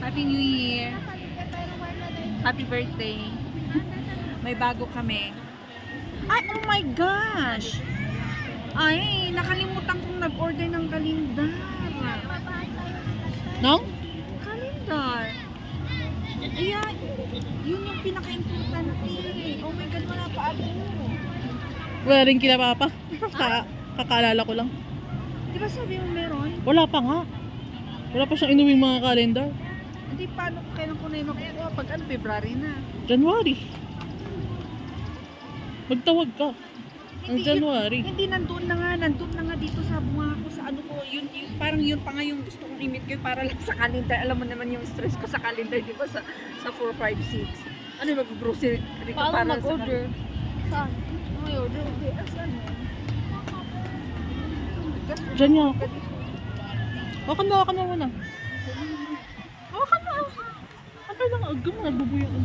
Happy New Year. Happy birthday. May bago kami. Ay, oh my gosh! Ay, nakalimutan kong nag-order ng kalendar. No? Kalendar. Ayan, yun yung pinaka-importante. Oh my God, wala pa ako. Wala rin kila Papa. Kakaalala ko lang. Di ba sabi mo meron? Wala pa nga. Wala pa siyang inuwing mga kalendar. Hindi, paano kailan ko na yung makukuha? Pag ano, February na. January. Magtawag ka. Ang January. Hindi, nandun na nga dito sa bunga ko, sa ano ko, yun, parang yun pa nga yung gusto kong i-meet ko para lang sa calendar. Alam mo naman yung stress ko sa calendar, di ba, sa 4, 5, 6. Ano yung mag-grocery ka Paano para mag-order? Saan? May order? Hindi, asan mo? Diyan niya ako. Wakan mo muna. Hawakan mo. Ang lang, agam, nabubuyo ko.